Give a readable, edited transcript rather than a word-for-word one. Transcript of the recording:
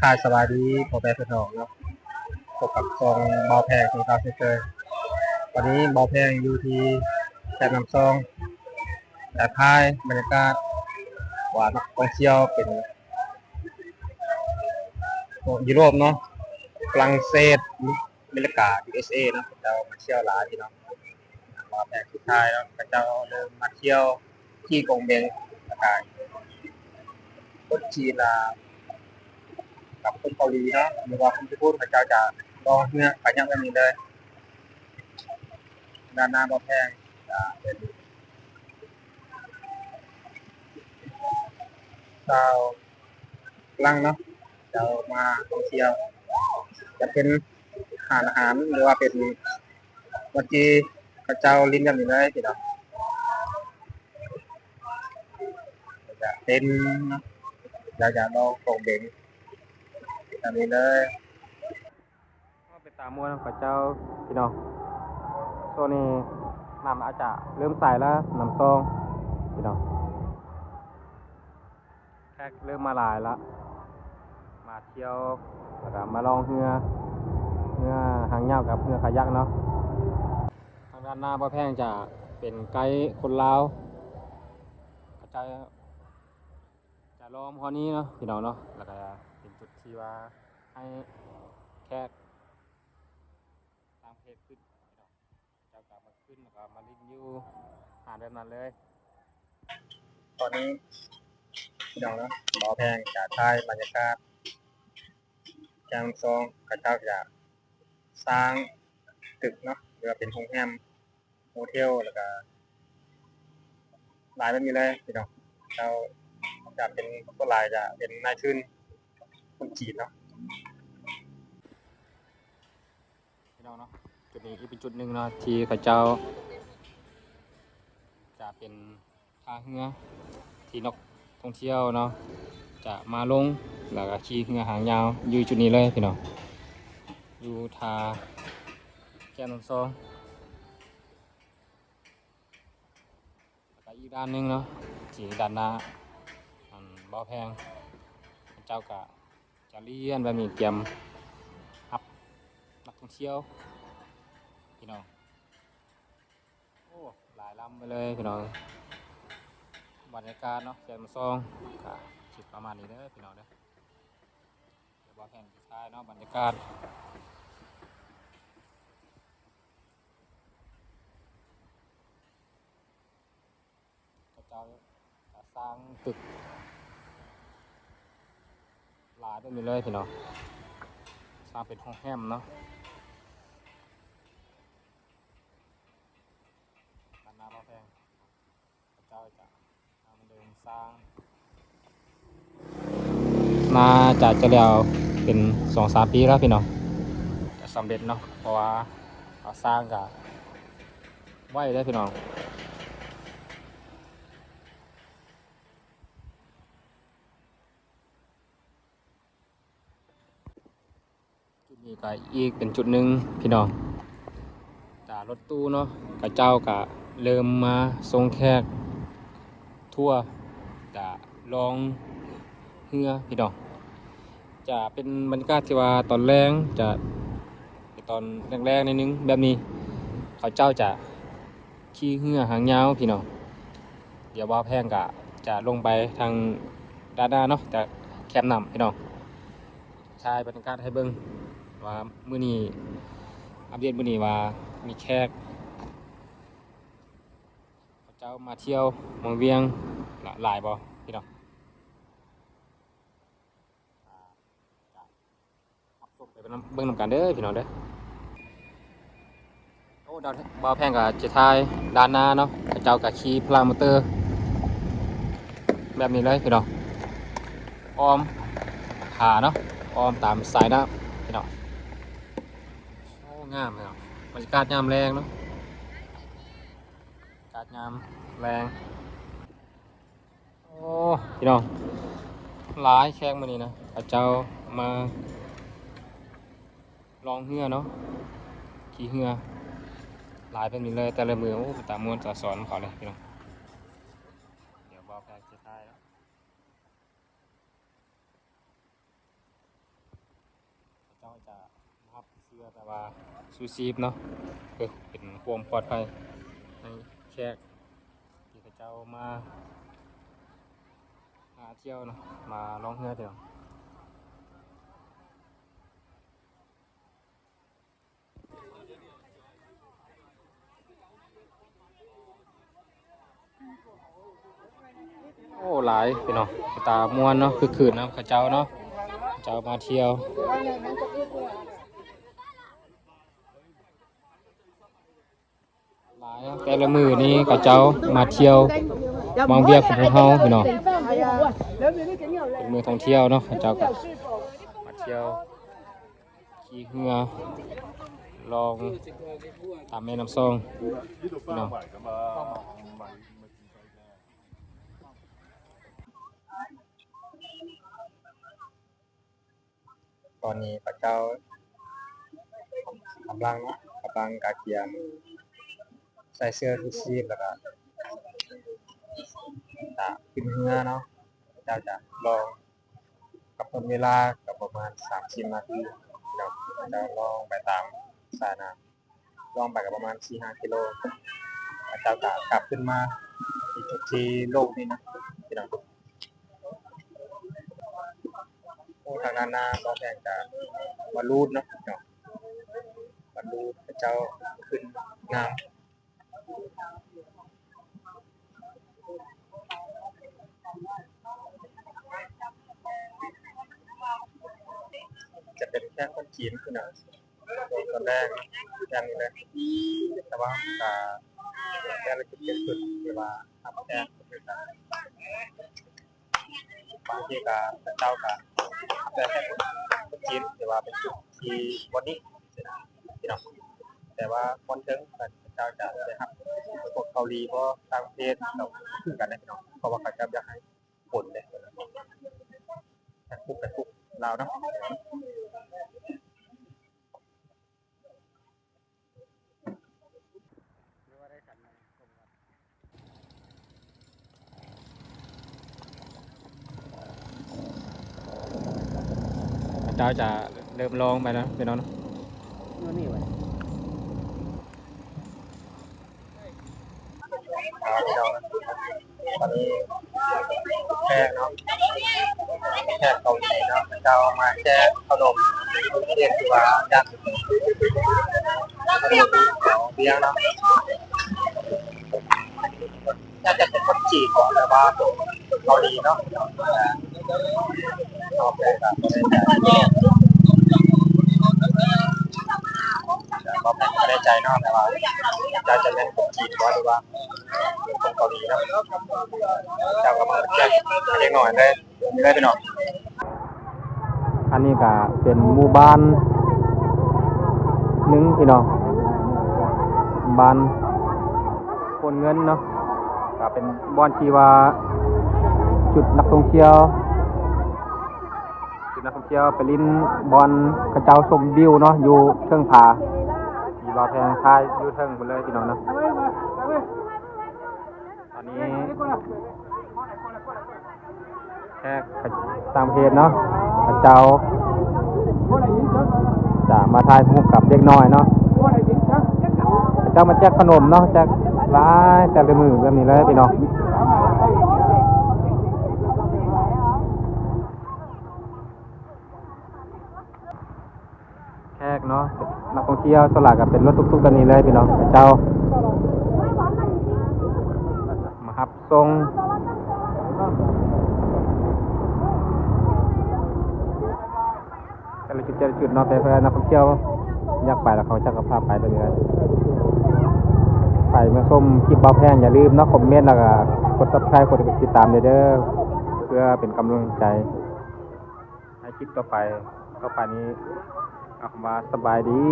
ค่ายสบายดีผมแปรพี่น้องเนาะพบกับซองเบาแพงของเราเช่นตอนนี้เบาแพงอยู่ที่แ่นำซองแต่ค่ายบรรยากาศหวานกองเชียวเป็นยุโรปเนาะฝรั่งเศสอเมริกา USA เนาะเรามาเที่ยวหลายพี่น้องเบาแพงที่ค่ายแล้วก็จะเริ่มมาเที่ยวที่กงเบงค่ายคนจีนกับคนเกาหลีเนาะหรือว่าคนญี่ปุ่นเขาจะลองเนื้อขายยังไม่มีเลยด้านหน้าบ่แพงเป็นชาวลังเนาะจะมาท่องเที่ยวจะเป็นอาหารหรือว่าเป็นวันที่ข้าเจ้าลิ้นกันอยู่เลยพี่น้องจะเป็นเนาะจะลองส่งเด่นแบบนี้เลยเป็นตามวนข้าเจ้าพี่น้องโซนี้น้ำอาจจะเริ่มใส่แล้วน้ำซองพี่น้องแขกเริ่มมาหลายแล้วมาเที่ยวแล้วก็มาลองเรือหางยาวกับเรือขายักเนาะทางด้านหน้าบ่แพงจะเป็นไกด์คนลาวเขาจะล้อมพอนี้เนาะพี่น้องเนาะแล้วก็เป็นจุดที่ว่าให้แขกตามเพจขึ้นพี่น้องเจ้ากลับมาขึ้นแล้วก็มาลิงอยู่หาเดินมาเลยตอนนี้พี่น้องเนาะบ่แพงจะถ่ายบรรยากาศจางซองกระเจ้าจะสร้างตึกเนาะหรือว่าเป็นโรงแรมโฮเทลแล้วก็หลายมันมีเลยพี่น้องเราจะเป็นคนลายจะเป็นนายทุนคนจีนเนาะพี่น้องเนาะจุดนี้ที่เป็นจุดหนึ่งเนาะที่เขาเจ้าจะเป็นท่าเรือที่นักท่องเที่ยวเนาะจะมาลงแล้วก็ขี่เรือหางยาวอยู่จุดนี้เลยพี่น้องอยู่ท่าแก้มลำซองแล้วก็อีกด้านหนึงเนาะที่ด้านหน้าบ่อแพงเจ้าก็จะเลี้ยนแบบนี้เตรียมรับนักท่องเที่ยวพี่น้องโอ้หลายลำไปเลยพี่น้องบรรยากาศเนาะแก้มลำซองก็คิดประมาณนี้เด้อพี่น้องเด้อเดี๋ยวบ่อแพงสุดท้ายเนาะบรรยากาศเจ้าจะสร้างตึกหลายด้วยมีเลยพี่น้องสร้างเป็นห้องแฮมเนาะด้านหน้าบ่อแพงเจ้าจะทำเดินสร้างน่าจะแล้วเป็น2-3 ปีแล้วพี่น้องจะสำเร็จเนาะเพราะว่าเขาสร้างกับไว้ได้พี่น้องจุดนี้ก็อีกเป็นจุดหนึ่งพี่น้องจากรถตู้เนาะกับเจ้าก็เริ่มมาส่งแขกทั่วจะลองเรือพี่น้องจะเป็นบรรยากาศที่ว่าตอนแรกจะตอนแรกๆนิดนึงแบบนี้เขาเจ้าจะขี่เรือหางยาวพี่น้องเดี๋ยวว่าแพงกะจะลงไปทางด้านหน้าเนาะจะแคมนำพี่น้องชายบรรยากาศให้เบิ่งว่ามื้อนี้อัปเดตมื้อนี้ว่ามีแขกเขาเจ้ามาเที่ยวเมืองเวียงหลายบ่พี่น้องขับส่งไปเบิ่งนำกันเด้อพี่น้องเด้อโอ้ดาวบ่าวแพงกับเจทายด้านหน้าเนาะเขาเจ้ากับขี่พลามอเตอร์แบบนี้เลยพี่น้องอ้อมขาเนาะอ้อมตามสายน้ำพี่น้องโอ้งามพี่น้องบรรยากาศยามแรงเนาะบรรยากาศยามแรงโอ้พี่น้องหลายแข้งมานี่นะเขาเจ้ามาลองเรือเนาะขี่เรือหลายเป็นนี้เลยแต่ละมือโอ้ตามมวนตาสอนเขาเลยพี่น้องเดี๋ยวบอกแพงจะทายแล้ว จะรับเสื้อแต่ว่าซูซีฟเนาะเพื่อเป็นความปลอดภัยให้แขกที่เขาเจ้ามาหาเที่ยวเนาะมาล่องเรือเดี๋ยวโอ้หลายพี่น้องตามวนเนาะคือคืนนะเขาเจ้าเนาะเขาเจ้ามาเที่ยวหลายเนาะแต่ละมือนี้เขาเจ้ามาเที่ยวมองเวียกของพวกเฮาพี่น้องเป็นมือท่องเที่ยวเนาะเขาเจ้าก็มาเที่ยวขี่เรือลองตามแม่น้ำซองพี่น้องตอนนี้พระเจ้ากำลังกาเกียมใส่เสื้อชูชีพแล้วก็จะขึ้นเรือเนาะพระเจ้าจะลองกับเวลากับประมาณ30 นาทีเดี๋ยวพระเจ้าลองไปตามสายน้ำลองไปกับประมาณ4-5 กิโลพระเจ้าก็กลับขึ้นมาอีกจุดที่โลกนี้นะพี่น้องโอ้ทางด้านหน้าบ่แพงจะมารูดเนาะพี่น้องมารูดพระเจ้าขึ้นน้ำจะเป็นแค่คนจีนพี่น้องตอนแรกแค่นี้เลยแต่ว่าแค่ละจุดจุดเวลาทำแค่บางทีก็พระเจ้าก็แต่แค่คนจีนแต่ว่าเป็นจุดที่วันนี้พี่น้องแต่ว่าคนถึงพระเจ้าจะได้ครับพวกเกาหลีเพราะต่างประเทศเราคือกันนะพี่น้องเพราะว่าเขาจะอยากให้ผลเลยแต่คุกเราเนาะพระเจ้าจะเริ่มลองไปนะพี่น้องเนาะตอนนี้แค่เนาะแค่เกาหลีเนาะเจ้ามาแค่ขนมเรียกว่าจัดขนมเบี้ยเนาะน่าจะเป็นคนจีนก่อนแต่ว่าเกาหลีเนาะเอาไปแบบไม่ได้ใจเนาะแต่ว่าจะเป็นคนจีนก่อนหรือว่าคนเกาหลีเนาะเจ้าก็มาแจ้งเล็กหน่อยได้ไปหน่อยอันนี้ก็เป็นหมู่บ้านหนึ่งพี่น้องบ้านคนเงินเนาะก็เป็นบ้านที่ว่าจุดนักท่องเที่ยวไปลิ้นบอลกระเจ้าชมวิวเนาะอยู่เชิงผาที่บ่าวแพงท้ายอยู่เทิงหมดเลยพี่น้องเนาะตอนนี้แค่ต่างประเทศเนาะกระเจ้าจะมาทายคู่กับเด็กน้อยเนาะกระเจ้ามาแจกขนมเนาะแจกร้ายแต่ละมือแบบนี้เลยพี่น้องแขกเนาะนักท่องเที่ยวสลากกับเป็นรถตุ๊กๆกันนี้เลยพี่น้องกระเจ้ามาหับทรงแต่ละจุดเนาะแต่เพื่อนักท่องเที่ยวอยากไปแล้วเขาจะกระพาไปตรงนี้เลยไปมาส้มคลิปเบาแพงอย่าลืมเนาะคอมเมนต์แล้วก็กด Subscribe กดติดตามเด้อเพื่อเป็นกำลังใจให้คลิปต่อไปนี้เอาคำว่าสบายดี